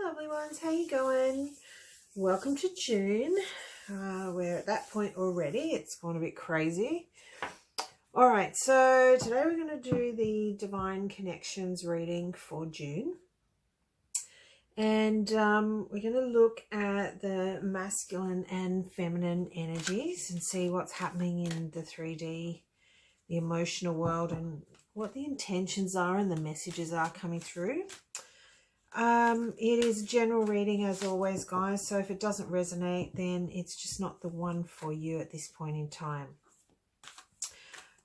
lovely ones, how you going? Welcome to June. We're at that point already. It's gone a bit crazy. All right, so today we're going to do the Divine Connections reading for June. And we're going to look at the masculine and feminine energies and see what's happening in the 3D, the emotional world, and what the intentions are and the messages are coming through. It is a general reading as always, guys, so if it doesn't resonate, then it's just not the one for you at this point in time.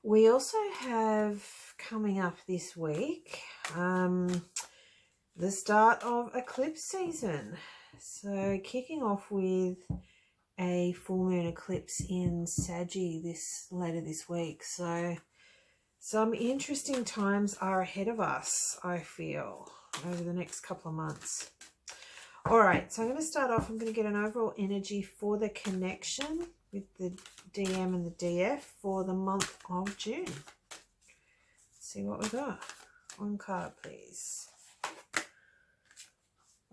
We also have coming up this week the start of eclipse season. So kicking off with a full moon eclipse in Saggy later this week. So some interesting times are ahead of us, I feel, over the next couple of months. All right, so I'm going to start off. I'm going to get an overall energy for the connection with the DM and the DF for the month of June. Let's see what we got. One card, please.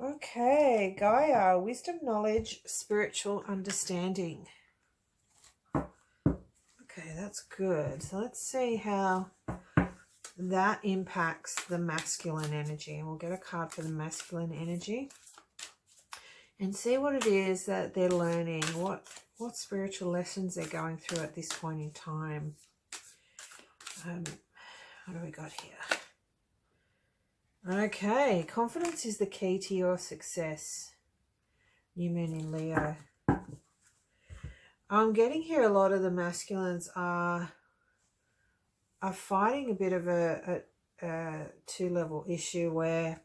Okay, Gaia, wisdom, knowledge, spiritual understanding. Okay, that's good. So let's see how that impacts the masculine energy, and we'll get a card for the masculine energy and see what it is that they're learning, what spiritual lessons they're going through at this point in time. What do we got here? Okay, confidence is the key to your success. New moon in Leo. I'm getting here a lot of the masculines are fighting a bit of a two-level issue where,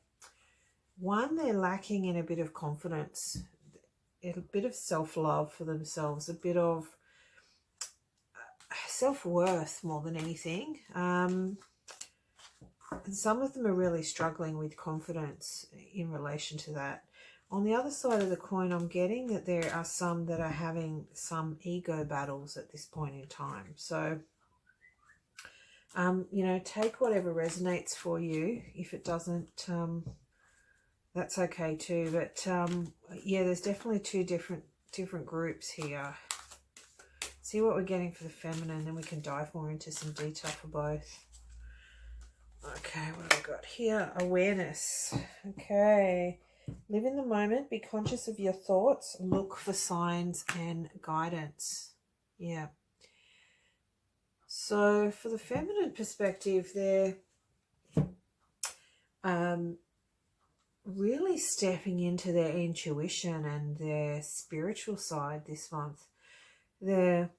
one, they're lacking in a bit of confidence, a bit of self-love for themselves, a bit of self-worth more than anything. And some of them are really struggling with confidence in relation to that. On the other side of the coin, I'm getting that there are some that are having some ego battles at this point in time. So you know, take whatever resonates for you. If it doesn't, that's okay too. But yeah, there's definitely two different groups here. See what we're getting for the feminine, then we can dive more into some detail for both. Okay, what have I got here? Awareness. Okay. Live in the moment. Be conscious of your thoughts. Look for signs and guidance. Yeah. So for the feminine perspective, they're really stepping into their intuition and their spiritual side this month. They're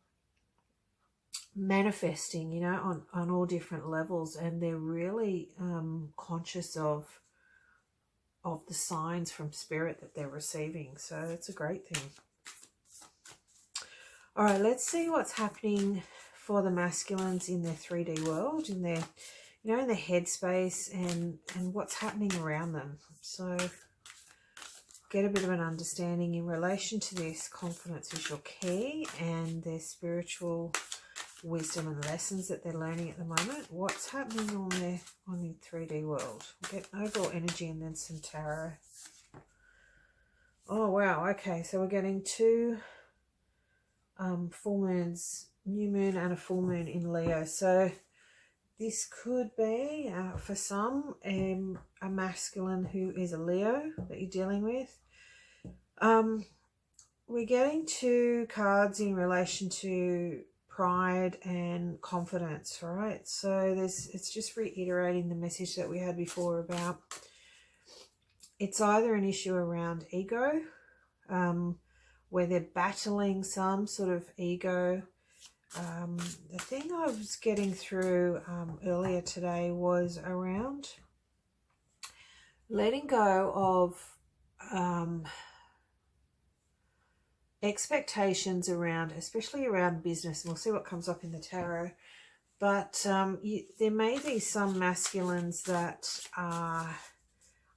manifesting, you know, on all different levels, and they're really conscious of the signs from spirit that they're receiving. So it's a great thing. All right, let's see what's happening for the masculines in their 3D world, in their, you know, in their headspace and what's happening around them. So get a bit of an understanding in relation to this. Confidence is your key, and their spiritual wisdom and lessons that they're learning at the moment. What's happening on the 3D world? We'll get overall energy and then some tarot. Oh wow, okay, so we're getting two full moons, new moon and a full moon in Leo. So this could be for some a masculine who is a Leo that you're dealing with. We're getting two cards in relation to pride and confidence, right? So it's just reiterating the message that we had before about it's either an issue around ego, where they're battling some sort of ego. The thing I was getting through earlier today was around letting go of expectations around, especially around business. And we'll see what comes up in the tarot. But there may be some masculines that are,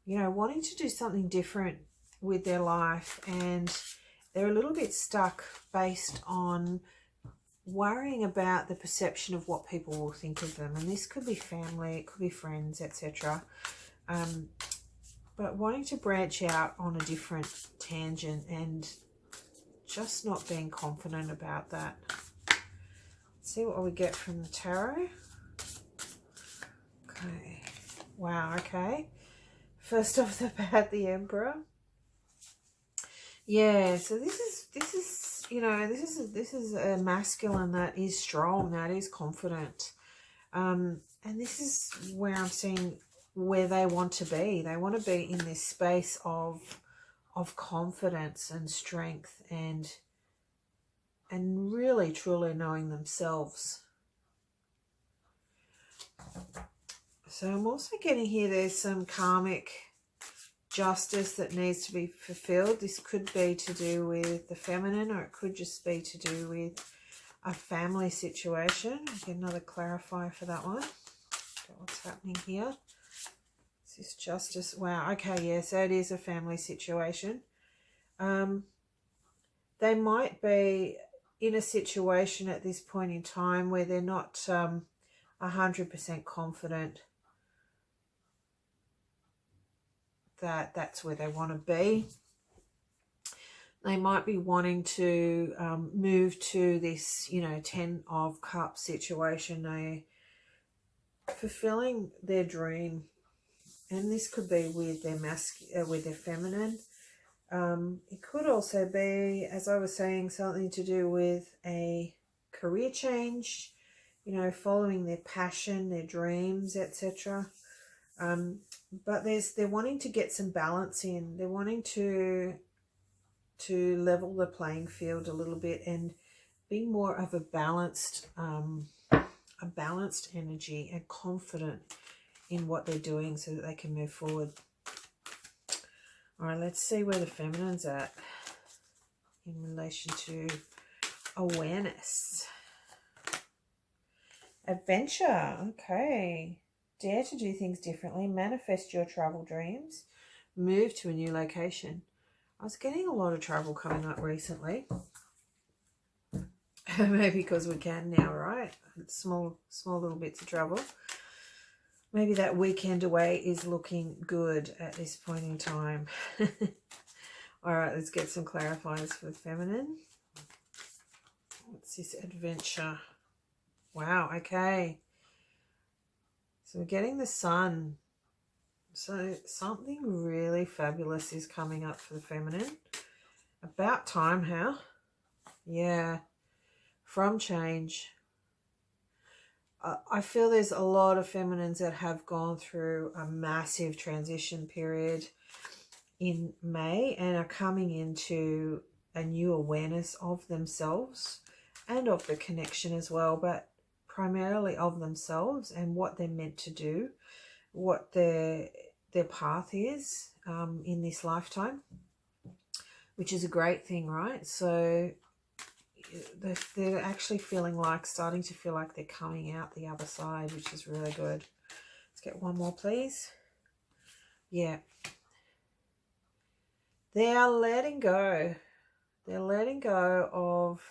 you know, wanting to do something different with their life, and they're a little bit stuck based on worrying about the perception of what people will think of them. And this could be family, it could be friends, etc. but wanting to branch out on a different tangent and just not being confident about that. Let's see what we get from the tarot. Okay. Wow, okay. First off the bat, the Emperor. Yeah, so this is you know, this is a masculine that is strong, that is confident. And this is where I'm seeing where they want to be. They want to be in this space of confidence and strength and really truly knowing themselves. So I'm also getting here there's some karmic justice that needs to be fulfilled. This could be to do with the feminine, or it could just be to do with a family situation. I'll get another clarifier for that one. Okay, what's happening here? Is this justice? Wow, okay, yeah, so it is a family situation. They might be in a situation at this point in time where they're not 100% confident that that's where they want to be. They might be wanting to move to this, you know, 10 of Cups situation. They fulfilling their dream, and this could be with their with their feminine. It could also be, as I was saying, something to do with a career change, you know, following their passion, their dreams, etc. But they're wanting to get some balance in. They're wanting to level the playing field a little bit and be more of a balanced energy and confident in what they're doing so that they can move forward. All right, let's see where the feminine's at in relation to awareness. Adventure, okay. Dare to do things differently, manifest your travel dreams, move to a new location. I was getting a lot of travel coming up recently. Maybe because we can now, right? Small little bits of travel. Maybe that weekend away is looking good at this point in time. All right, let's get some clarifiers for the feminine. What's this adventure? Wow, okay. So we're getting the Sun. So something really fabulous is coming up for the feminine. About time, huh? Yeah. From change. I feel there's a lot of feminines that have gone through a massive transition period in May and are coming into a new awareness of themselves and of the connection as well, but primarily of themselves and what they're meant to do, what their path is in this lifetime, which is a great thing, right? So they're actually starting to feel like they're coming out the other side, which is really good. Let's get one more, please. Yeah. They are letting go. They're letting go of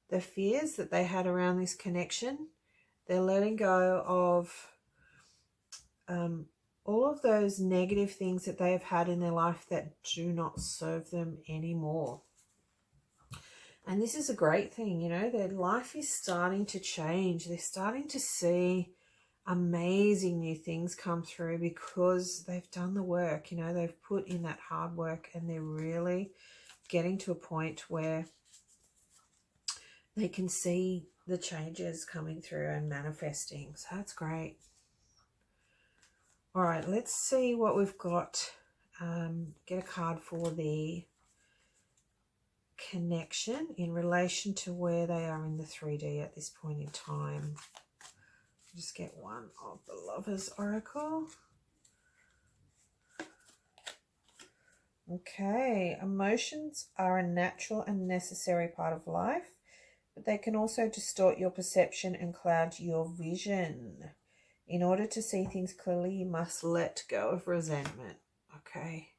the fears that they had around this connection. They're letting go of all of those negative things that they have had in their life that do not serve them anymore. And this is a great thing, you know, their life is starting to change. They're starting to see amazing new things come through because they've done the work, you know, they've put in that hard work and they're really getting to a point where they can see the changes coming through and manifesting. So that's great. All right, let's see what we've got. Get a card for the connection in relation to where they are in the 3D at this point in time. Just get one of the Lovers Oracle. Okay, emotions are a natural and necessary part of life, but they can also distort your perception and cloud your vision. In order to see things clearly, you must let go of resentment. Okay.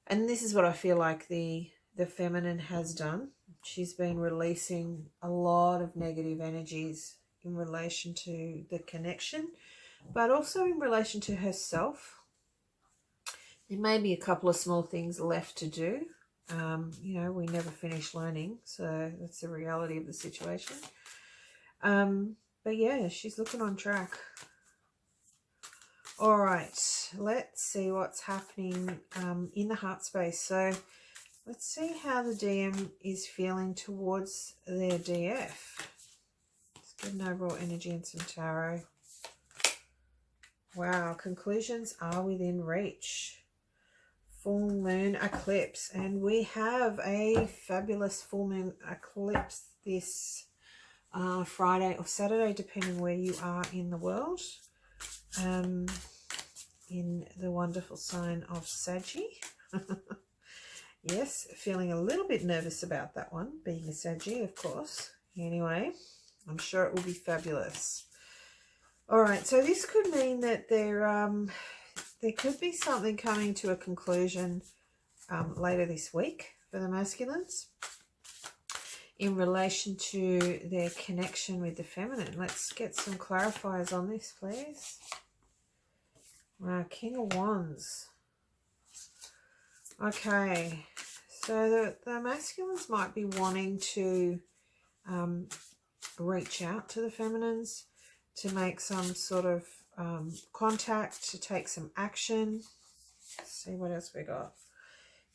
And this is what I feel like the feminine has done. She's been releasing a lot of negative energies in relation to the connection, but also in relation to herself. There may be a couple of small things left to do. You know, we never finish learning, so that's the reality of the situation. But yeah, she's looking on track. All right, let's see what's happening in the heart space. So let's see how the DM is feeling towards their DF. Let's get an overall energy and some tarot. Wow, conclusions are within reach. Full moon eclipse, and we have a fabulous full moon eclipse this Friday or Saturday, depending where you are in the world, in the wonderful sign of Saggy. Yes, feeling a little bit nervous about that one, being a Saggy, of course. Anyway, I'm sure it will be fabulous. All right, so this could mean that there could be something coming to a conclusion later this week for the masculines in relation to their connection with the feminine. Let's get some clarifiers on this, please. Wow, King of Wands. Okay, so the masculines might be wanting to reach out to the feminines to make some sort of contact, to take some action. Let's see what else we got.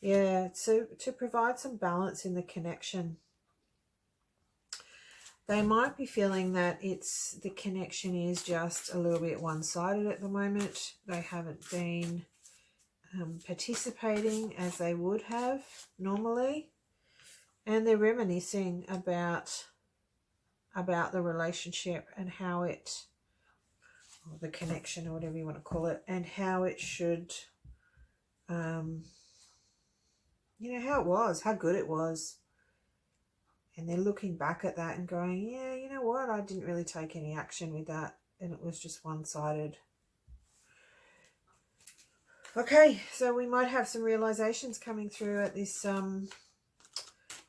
Yeah, to provide some balance in the connection. They might be feeling that the connection is just a little bit one-sided at the moment. They haven't been participating as they would have normally, and they're reminiscing about the relationship and how it, or the connection or whatever you want to call it, and how it should, you know, how it was, how good it was. And they're looking back at that and going, yeah, you know what, I didn't really take any action with that, and it was just one-sided. Okay, so we might have some realizations coming through at this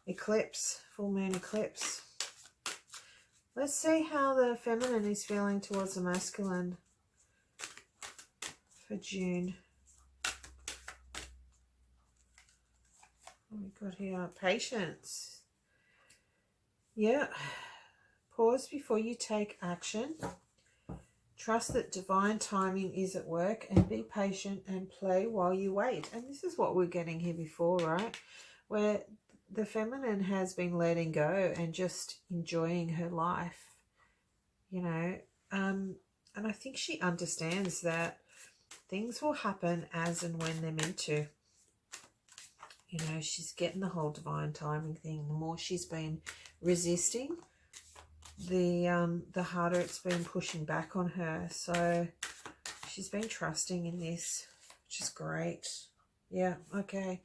eclipse, full moon eclipse. Let's see how the feminine is feeling towards the masculine for June. What we got here? Patience. Yeah. Pause before you take action. Trust that divine timing is at work, and be patient and play while you wait. And this is what we're getting here before, right? Where the feminine has been letting go and just enjoying her life, you know. And I think she understands that things will happen as and when they're meant to. You know, she's getting the whole divine timing thing. The more she's been resisting, the harder it's been pushing back on her. So she's been trusting in this, which is great. Yeah, okay.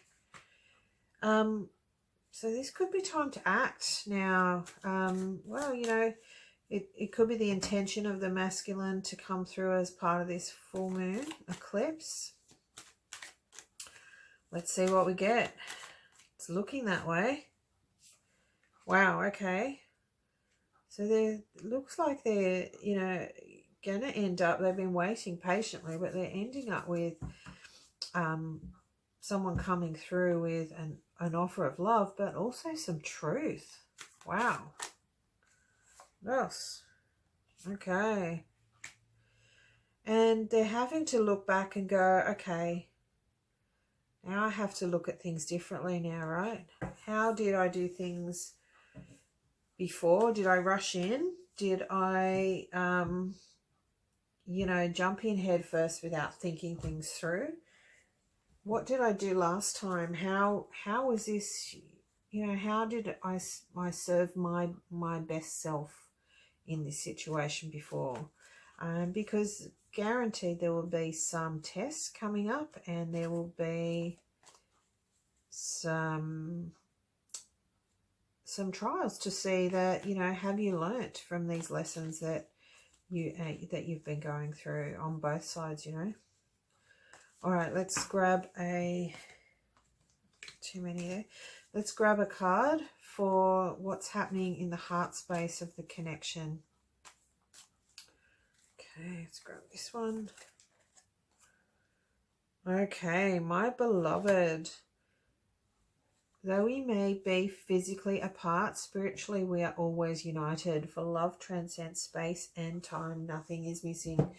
So this could be time to act now. Well, you know, it could be the intention of the masculine to come through as part of this full moon eclipse. Let's see what we get. It's looking that way. Wow, okay. So it looks like they're, you know, going to end up, they've been waiting patiently, but they're ending up with someone coming through with an offer of love, but also some truth. Wow. Yes. Okay. And they're having to look back and go, okay, now I have to look at things differently now, right? How did I do things before? Did I rush in? Did I, you know, jump in head first without thinking things through? What did I do last time? How was this, you know, how did I serve my best self in this situation before? Because guaranteed there will be some tests coming up, and there will be some trials to see that, you know, have you learnt from these lessons that you've been going through on both sides, you know. All right, let's grab too many there. Let's grab a card for what's happening in the heart space of the connection. Okay, let's grab this one. Okay, my beloved. Though we may be physically apart, spiritually we are always united. For love transcends space and time. Nothing is missing.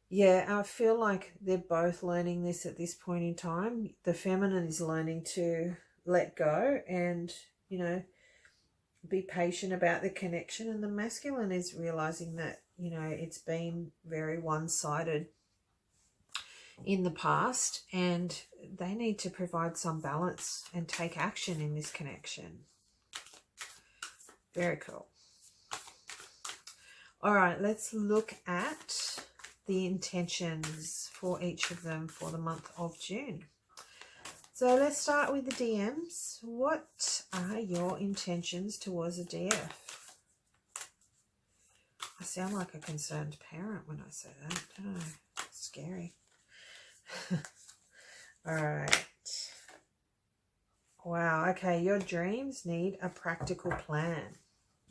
Yeah, I feel like they're both learning this at this point in time. The feminine is learning to let go and, you know, be patient about the connection. And the masculine is realizing that, you know, it's been very one-sided in the past and they need to provide some balance and take action in this connection. Very cool. All right, let's look at the intentions for each of them for the month of June. So let's start with the DMs. What are your intentions towards a DF? I sound like a concerned parent when I say that, don't I? It's scary. All right. Wow, okay, your dreams need a practical plan.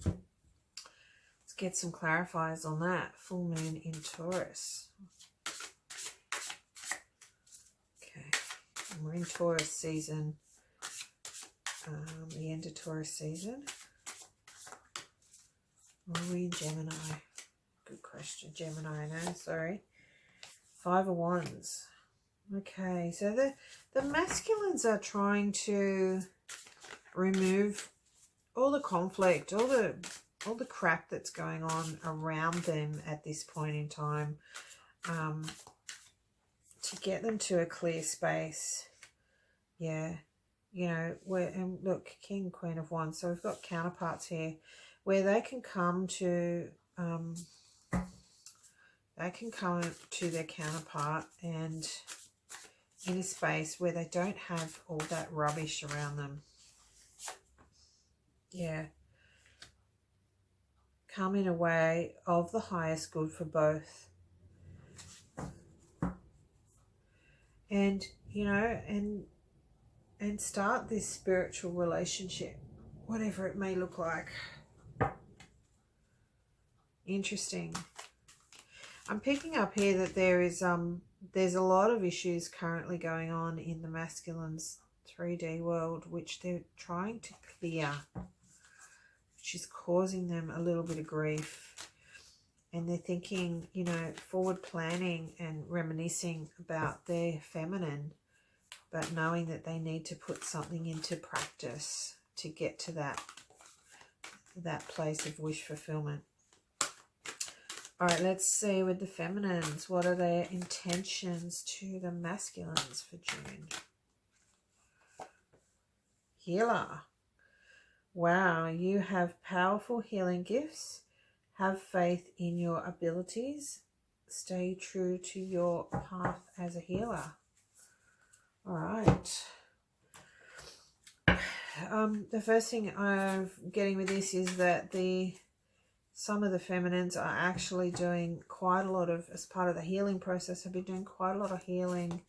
Let's get some clarifiers on that. Full moon in Taurus. Okay, we're in Taurus season, the end of Taurus season. Are we in Gemini? Good question. Gemini, no, sorry. 5 of Wands. Okay, so the masculines are trying to remove all the conflict, all the crap that's going on around them at this point in time, to get them to a clear space. Yeah, you know, and look, King, Queen of Wands. So we've got counterparts here where they can come to their counterpart and in a space where they don't have all that rubbish around them. Yeah. Come in a way of the highest good for both. And, you know, and start this spiritual relationship, whatever it may look like. Interesting. I'm picking up here that there's a lot of issues currently going on in the masculine's 3D world, which they're trying to clear, which is causing them a little bit of grief. And they're thinking, you know, forward planning and reminiscing about their feminine, but knowing that they need to put something into practice to get to that place of wish fulfillment. All right, let's see with the feminines. What are their intentions to the masculines for June? Healer. Wow, you have powerful healing gifts. Have faith in your abilities. Stay true to your path as a healer. All right. The first thing I'm getting with this is that some of the feminines are actually doing quite a lot of, as part of the healing process, have been doing quite a lot of healing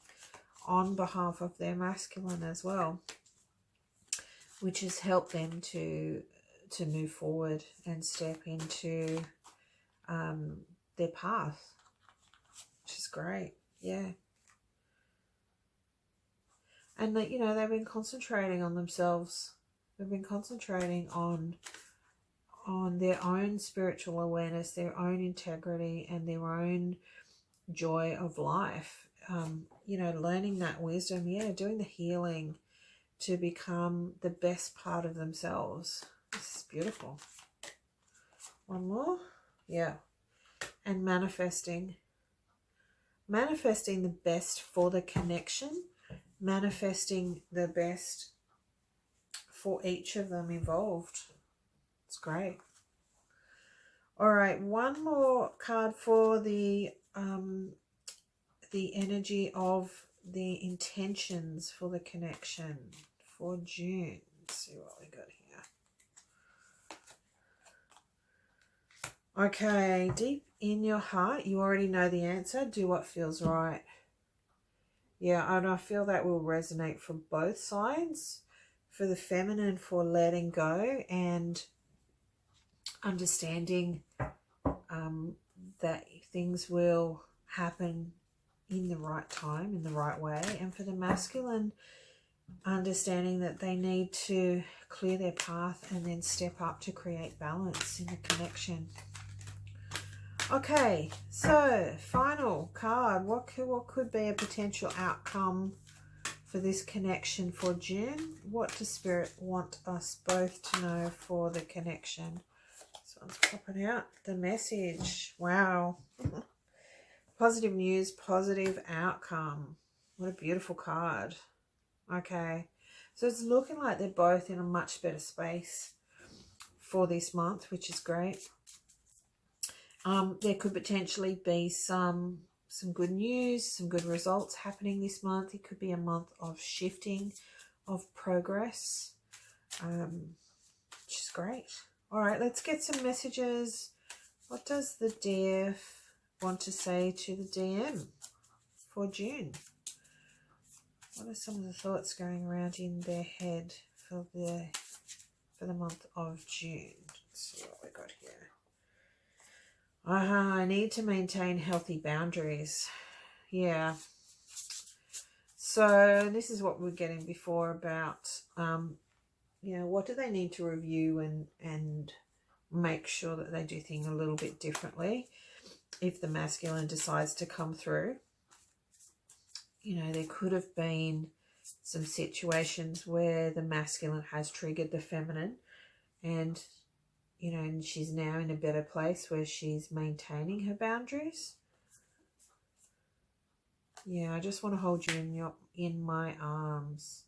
on behalf of their masculine as well, which has helped them to move forward and step into their path, which is great. Yeah. And that, you know, they've been concentrating on themselves. They've been concentrating on their own spiritual awareness, their own integrity, and their own joy of life. You know, learning that wisdom, yeah, doing the healing to become the best part of themselves. This is beautiful. One more. Yeah. And manifesting the best for the connection, manifesting the best for each of them involved. It's great. All right, one more card for the energy of the intentions for the connection for June. Let's see what we got here. Okay, deep in your heart, you already know the answer. Do what feels right. Yeah, and I feel that will resonate for both sides. For the feminine, for letting go and understanding that things will happen in the right time, in the right way. And for the masculine, understanding that they need to clear their path and then step up to create balance in the connection. Okay, so final card. What could be a potential outcome for this connection for June? What does Spirit want us both to know for the connection? This one's popping out. The message. Wow. Positive news, positive outcome. What a beautiful card. Okay, so it's looking like they're both in a much better space for this month, which is great. There could potentially be some good news, some good results happening this month. It could be a month of shifting, of progress, which is great. All right, let's get some messages. What does the DF want to say to the DM for June? What are some of the thoughts going around in their head for the month of June? Let's see what we got here. I need to maintain healthy boundaries. Yeah. So this is what we're getting before about, you know, what do they need to review and make sure that they do things a little bit differently if the masculine decides to come through. You know, there could have been some situations where the masculine has triggered the feminine and, you know, and she's now in a better place where she's maintaining her boundaries. Yeah, I just want to hold you in my arms.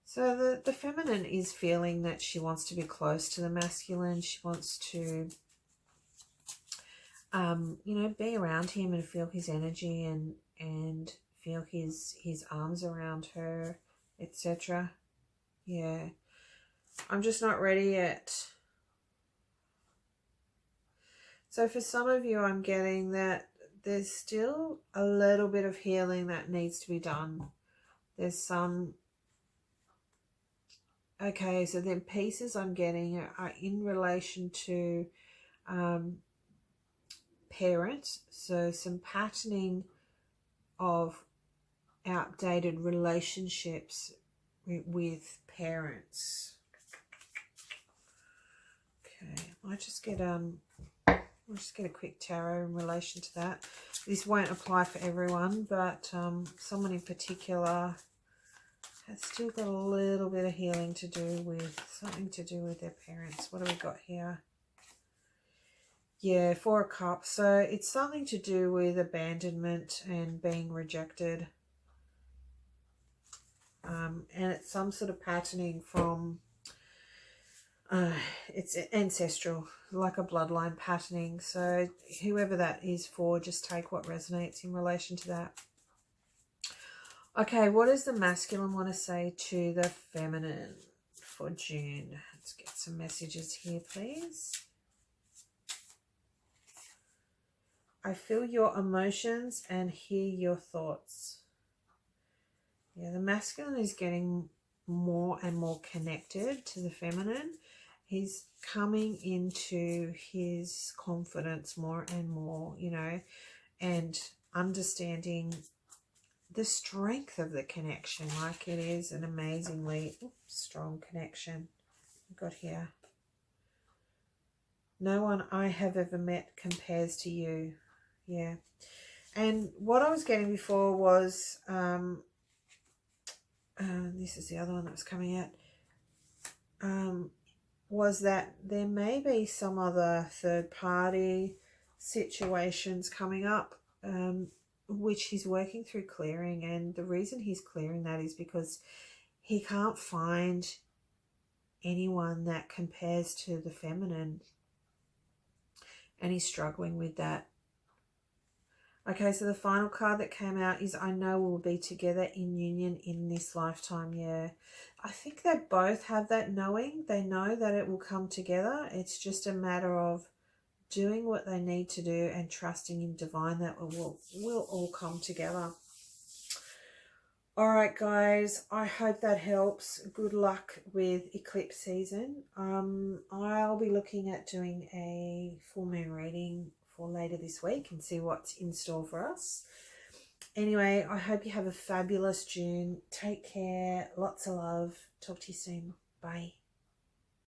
So the feminine is feeling that she wants to be close to the masculine. She wants to, you know, be around him and feel his energy and feel his arms around her, etc. Yeah, I'm just not ready yet. So for some of you, I'm getting that there's still a little bit of healing that needs to be done. There's some... Okay, so then pieces I'm getting are in relation to parents. So some patterning of outdated relationships with parents. Okay, I'll just get a quick tarot in relation to that. This won't apply for everyone, but someone in particular has still got a little bit of healing to do with, something to do with their parents. What do we got here? Yeah, 4 of Cups. So it's something to do with abandonment and being rejected. And it's some sort of patterning from, it's ancestral, like a bloodline patterning. So whoever that is for, just take what resonates in relation to that. Okay, what does the masculine want to say to the feminine for June? Let's get some messages here, please. I feel your emotions and hear your thoughts. Yeah, the masculine is getting more and more connected to the feminine. He's coming into his confidence more and more, you know, and understanding the strength of the connection. Like, it is an amazingly strong connection we've got here. No one I have ever met compares to you. Yeah. And what I was getting before was, this is the other one that was coming out, was that there may be some other third party situations coming up, which he's working through clearing. And the reason he's clearing that is because he can't find anyone that compares to the feminine, and he's struggling with that. Okay, so the final card that came out is I know we'll be together in union in this lifetime. Yeah, I think they both have that knowing. They know that it will come together. It's just a matter of doing what they need to do and trusting in divine that it will all come together. All right, guys, I hope that helps. Good luck with eclipse season. I'll be looking at doing a full moon reading for later this week and see what's in store for us. Anyway, I hope you have a fabulous June. Take care. Lots of love. Talk to you soon. Bye.